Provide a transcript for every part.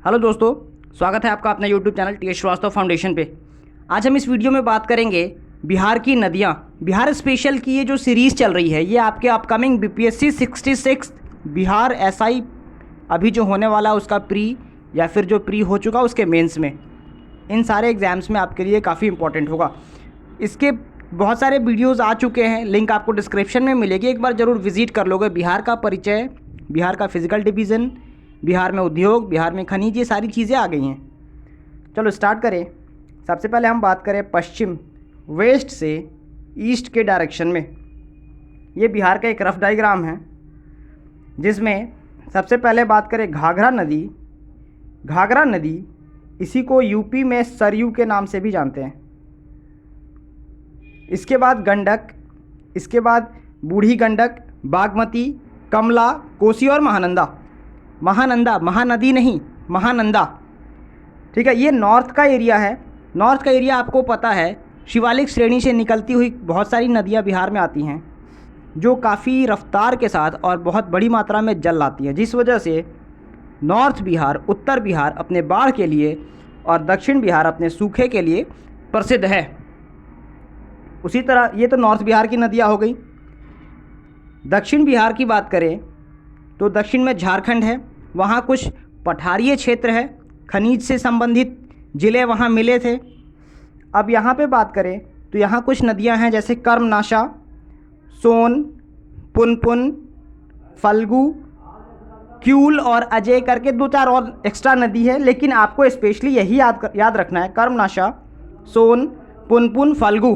Hello दोस्तों, स्वागत है आपका अपने YouTube channel T S Srivastava foundation पे। आज हम इस वीडियो में बात करेंगे बिहार की नदियाँ। बिहार स्पेशल की ये जो सीरीज़ चल रही है ये आपके अपकमिंग बीपीएससी 66 बिहार एसआई अभी जो होने वाला है उसका प्री या फिर जो प्री हो चुका उसके मेंस में, इन सारे एग्ज़ाम्स में आपके लिए काफ़ी इंपॉर्टेंट होगा। इसके बहुत सारे वीडियोज़ आ चुके हैं, लिंक आपको डिस्क्रिप्शन में मिलेगी, एक बार ज़रूर विज़िट कर लोगे। बिहार का परिचय, बिहार का फिजिकल डिवीज़न, बिहार में उद्योग, बिहार में खनिज, ये सारी चीज़ें आ गई हैं। चलो स्टार्ट करें। सबसे पहले हम बात करें पश्चिम, वेस्ट से ईस्ट के डायरेक्शन में। ये बिहार का एक रफ डायग्राम है जिसमें सबसे पहले बात करें घाघरा नदी। घाघरा नदी, इसी को यूपी में सरयू के नाम से भी जानते हैं। इसके बाद गंडक, इसके बाद बूढ़ी गंडक, बागमती, कमला, कोसी और महानंदा। महानंदा, महानदी नहीं, महानंदा, ठीक है। ये नॉर्थ का एरिया है। नॉर्थ का एरिया आपको पता है, शिवालिक श्रेणी से निकलती हुई बहुत सारी नदियाँ बिहार में आती हैं जो काफ़ी रफ्तार के साथ और बहुत बड़ी मात्रा में जल लाती हैं, जिस वजह से नॉर्थ बिहार, उत्तर बिहार अपने बाढ़ के लिए और दक्षिण बिहार अपने सूखे के लिए प्रसिद्ध है। उसी तरह ये तो नॉर्थ बिहार की नदियाँ हो गई। दक्षिण बिहार की बात करें तो दक्षिण में झारखंड है, वहाँ कुछ पठारीय क्षेत्र है, खनिज से संबंधित ज़िले वहाँ मिले थे। अब यहाँ पे बात करें तो यहाँ कुछ नदियाँ हैं जैसे कर्मनाशा, सोन, पुनपुन, फल्गु, क्यूल और अजय करके दो चार और एक्स्ट्रा नदी है, लेकिन आपको स्पेशली यही याद रखना है, कर्मनाशा, सोन, पुनपुन, फल्गु।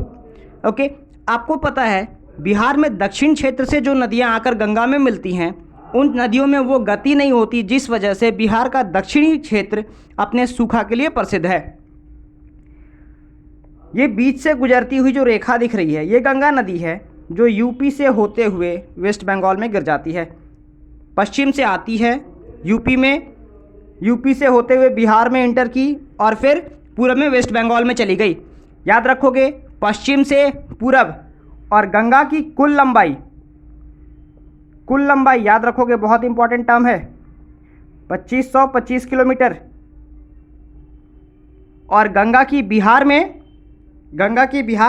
ओके, आपको पता है बिहार में दक्षिण क्षेत्र से जो नदियाँ आकर गंगा में मिलती हैं उन नदियों में वो गति नहीं होती, जिस वजह से बिहार का दक्षिणी क्षेत्र अपने सूखा के लिए प्रसिद्ध है। ये बीच से गुजरती हुई जो रेखा दिख रही है ये गंगा नदी है जो यूपी से होते हुए वेस्ट बंगाल में गिर जाती है। पश्चिम से आती है यूपी में, यूपी से होते हुए बिहार में इंटर की और फिर पूरब में वेस्ट बंगाल में चली गई। याद रखोगे, पश्चिम से पूरब। और गंगा की कुल लंबाई, कुल लंबाई याद रखोगे, बहुत इंपॉर्टेंट टर्म है, 2525 किलोमीटर। और गंगा की बिहार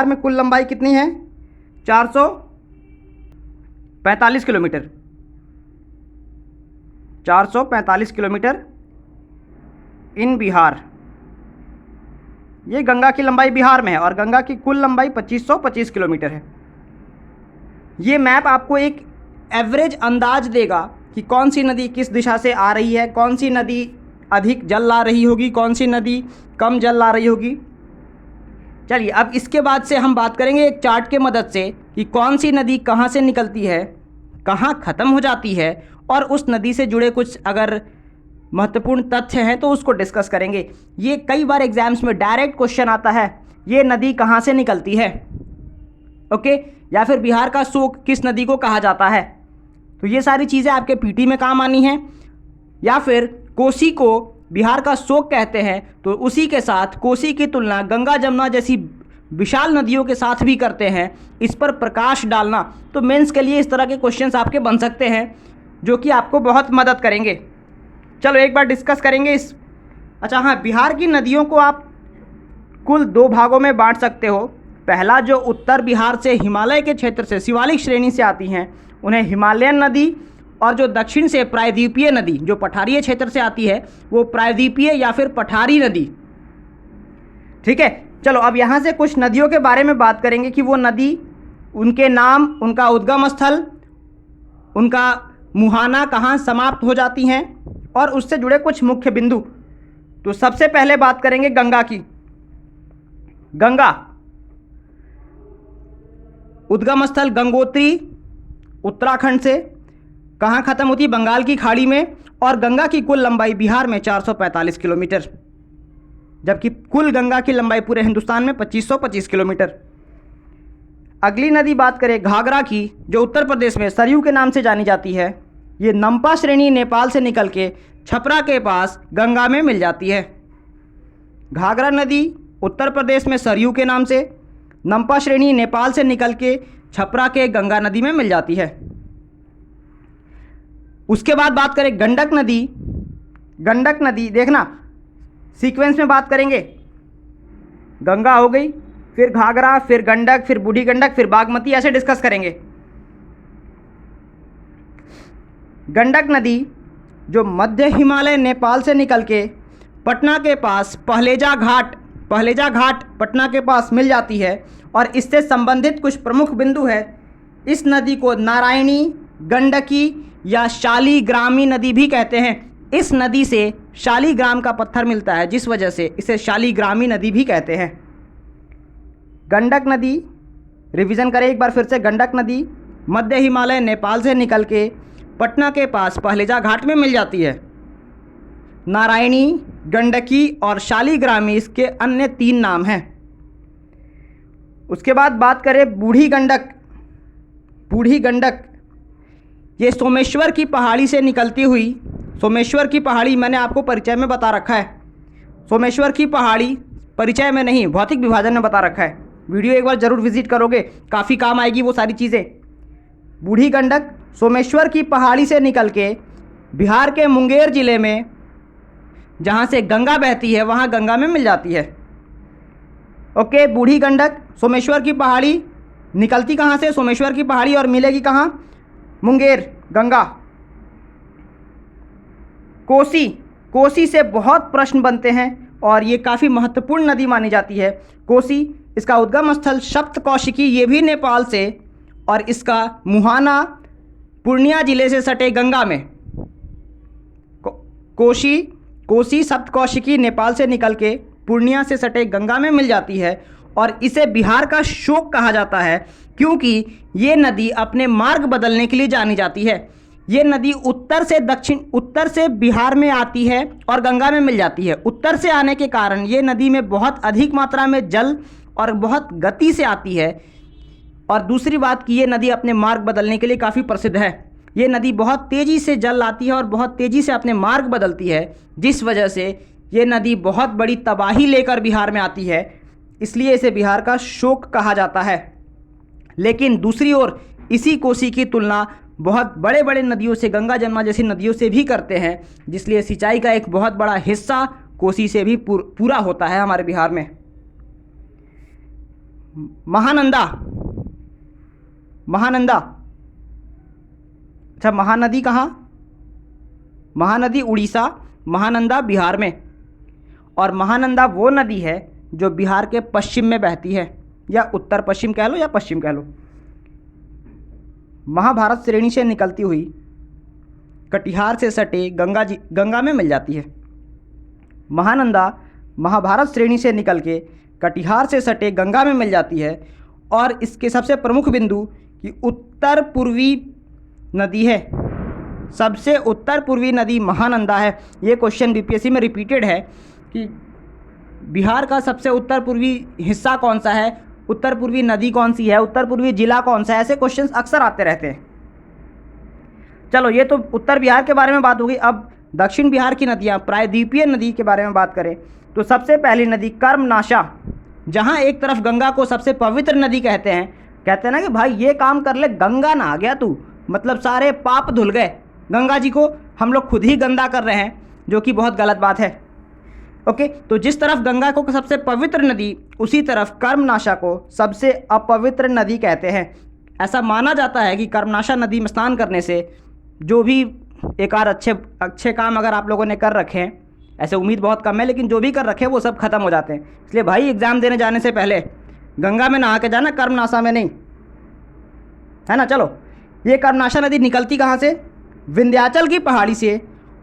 में कुल लंबाई कितनी है? 445 किलोमीटर। 445 किलोमीटर इन बिहार। ये गंगा की लंबाई बिहार में है और गंगा की कुल लंबाई 2525 किलोमीटर है। ये मैप आपको एक एवरेज अंदाज देगा कि कौन सी नदी किस दिशा से आ रही है, कौन सी नदी अधिक जल ला रही होगी, कौन सी नदी कम जल ला रही होगी। चलिए, अब इसके बाद से हम बात करेंगे एक चार्ट के मदद से कि कौन सी नदी कहाँ से निकलती है, कहाँ ख़त्म हो जाती है, और उस नदी से जुड़े कुछ अगर महत्वपूर्ण तथ्य हैं तो उसको डिस्कस करेंगे। ये कई बार एग्जाम्स में डायरेक्ट क्वेश्चन आता है, ये नदी कहाँ से निकलती है, ओके, या फिर बिहार का शोक किस नदी को कहा जाता है। तो ये सारी चीज़ें आपके पीटी में काम आनी हैं। या फिर कोसी को बिहार का शोक कहते हैं तो उसी के साथ कोसी की तुलना गंगा जमुना जैसी विशाल नदियों के साथ भी करते हैं। इस पर प्रकाश डालना, तो मेंस के लिए इस तरह के क्वेश्चंस आपके बन सकते हैं जो कि आपको बहुत मदद करेंगे। चलो एक बार डिस्कस करेंगे इस। अच्छा हाँ, बिहार की नदियों को आप कुल दो भागों में बांट सकते हो। पहला, जो उत्तर बिहार से हिमालय के क्षेत्र से शिवालिक श्रेणी से आती हैं उन्हें हिमालयन नदी, और जो दक्षिण से प्रायद्वीपीय नदी जो पठारीय क्षेत्र से आती है वो प्रायद्वीपीय या फिर पठारी नदी। ठीक है, चलो अब यहाँ से कुछ नदियों के बारे में बात करेंगे कि वो नदी, उनके नाम, उनका उद्गम स्थल, उनका मुहाना कहाँ समाप्त हो जाती हैं और उससे जुड़े कुछ मुख्य बिंदु। तो सबसे पहले बात करेंगे गंगा की। गंगा उद्गम स्थल गंगोत्री उत्तराखंड से कहाँ ख़त्म होती है? बंगाल की खाड़ी में। और गंगा की कुल लंबाई बिहार में 445 किलोमीटर, जबकि कुल गंगा की लंबाई पूरे हिंदुस्तान में 2525 किलोमीटर। अगली नदी बात करें घाघरा की, जो उत्तर प्रदेश में सरयू के नाम से जानी जाती है। ये नमपा श्रेणी नेपाल से निकल के छपरा के पास गंगा में मिल जाती है। घाघरा नदी उत्तर प्रदेश में सरयू के नाम से, नमपा श्रेणी नेपाल से निकल के छपरा के गंगा नदी में मिल जाती है। उसके बाद बात करें गंडक नदी। गंडक नदी, देखना सीक्वेंस में बात करेंगे। गंगा हो गई, फिर घाघरा, फिर गंडक, फिर बूढ़ी गंडक, फिर बागमती, ऐसे डिस्कस करेंगे। गंडक नदी जो मध्य हिमालय नेपाल से निकल के पटना के पास पहलेजा घाट पटना के पास मिल जाती है और इससे संबंधित कुछ प्रमुख बिंदु है। इस नदी को नारायणी, गंडकी या शालीग्रामी नदी भी कहते हैं। इस नदी से शालीग्राम का पत्थर मिलता है, जिस वजह से इसे शालीग्रामी नदी भी कहते हैं। गंडक नदी, रिवीजन करें एक बार फिर से, गंडक नदी मध्य हिमालय नेपाल से निकल के पटना के पास पहलेजा घाट में मिल जाती है। नारायणी, गंडकी और शालीग्रामी इसके अन्य 3 नाम हैं। उसके बाद बात करें बूढ़ी गंडक ये सोमेश्वर की पहाड़ी से निकलती हुई, सोमेश्वर की पहाड़ी मैंने आपको परिचय में बता रखा है। सोमेश्वर की पहाड़ी परिचय में नहीं, भौतिक विभाजन में बता रखा है। वीडियो एक बार ज़रूर विजिट करोगे, काफ़ी काम आएगी वो सारी चीज़ें। बूढ़ी गंडक सोमेश्वर की पहाड़ी से निकल के बिहार के मुंगेर ज़िले में, जहाँ से गंगा बहती है, वहाँ गंगा में मिल जाती है। ओके, बूढ़ी गंडक सोमेश्वर की पहाड़ी निकलती कहाँ से? सोमेश्वर की पहाड़ी, और मिलेगी कहाँ? मुंगेर, गंगा। कोसी से बहुत प्रश्न बनते हैं और ये काफ़ी महत्वपूर्ण नदी मानी जाती है। कोसी, इसका उद्गम स्थल सप्तकौशिकी, ये भी नेपाल से, और इसका मुहाना पूर्णिया जिले से सटे गंगा में। कोसी सप्तकौशिकी नेपाल से निकल के पूर्णिया से सटे गंगा में मिल जाती है और इसे बिहार का शोक कहा जाता है, क्योंकि ये नदी अपने मार्ग बदलने के लिए जानी जाती है। ये नदी उत्तर से बिहार में आती है और गंगा में मिल जाती है। उत्तर से आने के कारण ये नदी में बहुत अधिक मात्रा में जल और बहुत गति से आती है। और दूसरी बात कि ये नदी अपने मार्ग बदलने के लिए काफ़ी प्रसिद्ध है। ये नदी बहुत तेज़ी से जल लाती है और बहुत तेज़ी से अपने मार्ग बदलती है, जिस वजह से ये नदी बहुत बड़ी तबाही लेकर बिहार में आती है, इसलिए इसे बिहार का शोक कहा जाता है। लेकिन दूसरी ओर इसी कोसी की तुलना बहुत बड़े बड़े नदियों से, गंगा जमुना जैसी नदियों से भी करते हैं, जिसलिए सिंचाई का एक बहुत बड़ा हिस्सा कोसी से भी पूरा होता है हमारे बिहार में। महानंदा, अच्छा, महानदी कहाँ? महानदी उड़ीसा, महानंदा बिहार में। और महानंदा वो नदी है जो बिहार के पश्चिम में बहती है, या उत्तर पश्चिम कह लो या पश्चिम कह लो। महाभारत श्रेणी से निकलती हुई कटिहार से सटे गंगा में मिल जाती है। महानंदा महाभारत श्रेणी से निकल के कटिहार से सटे गंगा में मिल जाती है और इसके सबसे प्रमुख बिंदु कि उत्तर पूर्वी नदी है। सबसे उत्तर पूर्वी नदी महानंदा है। ये क्वेश्चन बीपीएससी में रिपीटेड है कि बिहार का सबसे उत्तर पूर्वी हिस्सा कौन सा है, उत्तर पूर्वी नदी कौन सी है, उत्तर पूर्वी जिला कौन सा है, ऐसे क्वेश्चंस अक्सर आते रहते हैं। चलो, ये तो उत्तर बिहार के बारे में बात होगी। अब दक्षिण बिहार की नदियाँ, प्रायद्वीपीय नदी के बारे में बात करें तो सबसे पहली नदी कर्मनाशा, जहाँ एक तरफ गंगा को सबसे पवित्र नदी कहते हैं ना कि भाई ये काम कर ले, गंगा ना आ गया तू, मतलब सारे पाप धुल गए। गंगा जी को हम लोग खुद ही गंदा कर रहे हैं, जो कि बहुत गलत बात है। ओके, तो जिस तरफ गंगा को सबसे पवित्र नदी, उसी तरफ कर्मनाशा को सबसे अपवित्र नदी कहते हैं। ऐसा माना जाता है कि कर्मनाशा नदी में स्नान करने से जो भी एक आध अच्छे काम अगर आप लोगों ने कर रखे हैं, ऐसे उम्मीद बहुत कम है, लेकिन जो भी कर रखे हैं वो सब खत्म हो जाते हैं। इसलिए भाई एग्ज़ाम देने जाने से पहले गंगा में नहा के जाना, कर्मनाशा में नहीं, है ना। चलो, ये कर्मनाशा नदी निकलती कहाँ से? विंध्याचल की पहाड़ी से,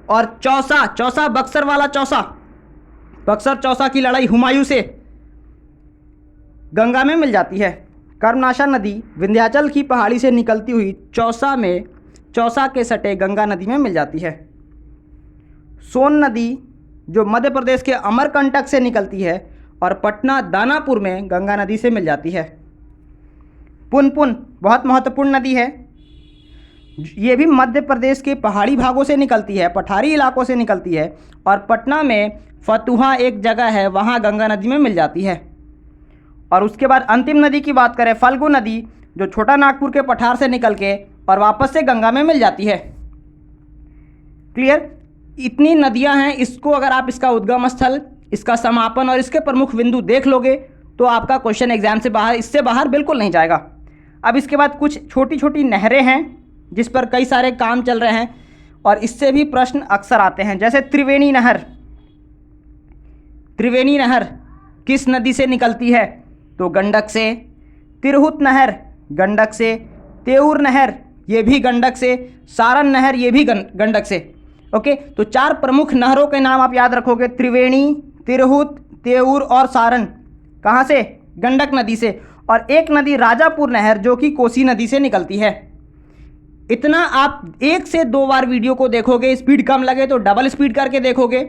और चौसा बक्सर वाला बक्सर चौसा की लड़ाई हुमायूं से गंगा में मिल जाती है। कर्मनाशा नदी विंध्याचल की पहाड़ी से निकलती हुई चौसा के सटे गंगा नदी में मिल जाती है। सोन नदी जो मध्य प्रदेश के अमरकंटक से निकलती है और पटना दानापुर में गंगा नदी से मिल जाती है। पुनपुन बहुत महत्वपूर्ण नदी है। ये भी मध्य प्रदेश के पहाड़ी भागों से निकलती है, पठारी इलाकों से निकलती है, और पटना में फतुहा एक जगह है, वहाँ गंगा नदी में मिल जाती है। और उसके बाद अंतिम नदी की बात करें, फल्गु नदी, जो छोटा नागपुर के पठार से निकल के और वापस से गंगा में मिल जाती है। क्लियर? इतनी नदियां हैं, इसको अगर आप इसका उद्गम स्थल, इसका समापन और इसके प्रमुख बिंदु देख लोगे तो आपका क्वेश्चन एग्जाम से बाहर, इससे बाहर बिल्कुल नहीं जाएगा। अब इसके बाद कुछ छोटी छोटी नहरें हैं जिस पर कई सारे काम चल रहे हैं और इससे भी प्रश्न अक्सर आते हैं, जैसे त्रिवेणी नहर। त्रिवेणी नहर किस नदी से निकलती है? तो गंडक से। तिरहुत नहर गंडक से। तेऊर नहर ये भी गंडक से। सारण नहर ये भी गंडक से। ओके, तो 4 प्रमुख नहरों के नाम आप याद रखोगे, त्रिवेणी, तिरहुत, तेऊर और सारण। कहाँ से? गंडक नदी से। और एक नदी राजापुर नहर जो कि कोसी नदी से निकलती है। इतना आप 1 से 2 बार वीडियो को देखोगे, स्पीड कम लगे तो डबल स्पीड करके देखोगे,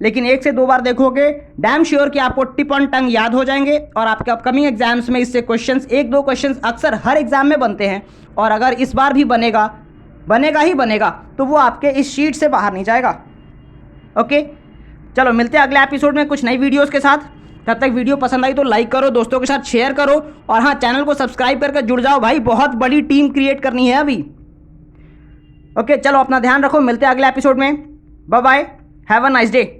लेकिन 1 से 2 बार देखोगे, डैम श्योर कि आपको टिप ऑन टंग याद हो जाएंगे और आपके अपकमिंग एग्जाम्स में इससे क्वेश्चंस, 1-2 क्वेश्चंस अक्सर हर एग्जाम में बनते हैं और अगर इस बार भी बनेगा ही बनेगा तो वो आपके इस शीट से बाहर नहीं जाएगा। ओके, चलो मिलते हैं अगले एपिसोड में कुछ नई वीडियोज़ के साथ। तब तक वीडियो पसंद आई तो लाइक करो, दोस्तों के साथ शेयर करो और हाँ, चैनल को सब्सक्राइब करके जुड़ जाओ भाई, बहुत बड़ी टीम क्रिएट करनी है अभी। ओके, चलो अपना ध्यान रखो, मिलते हैं अगले एपिसोड में। Bye bye, have a nice day.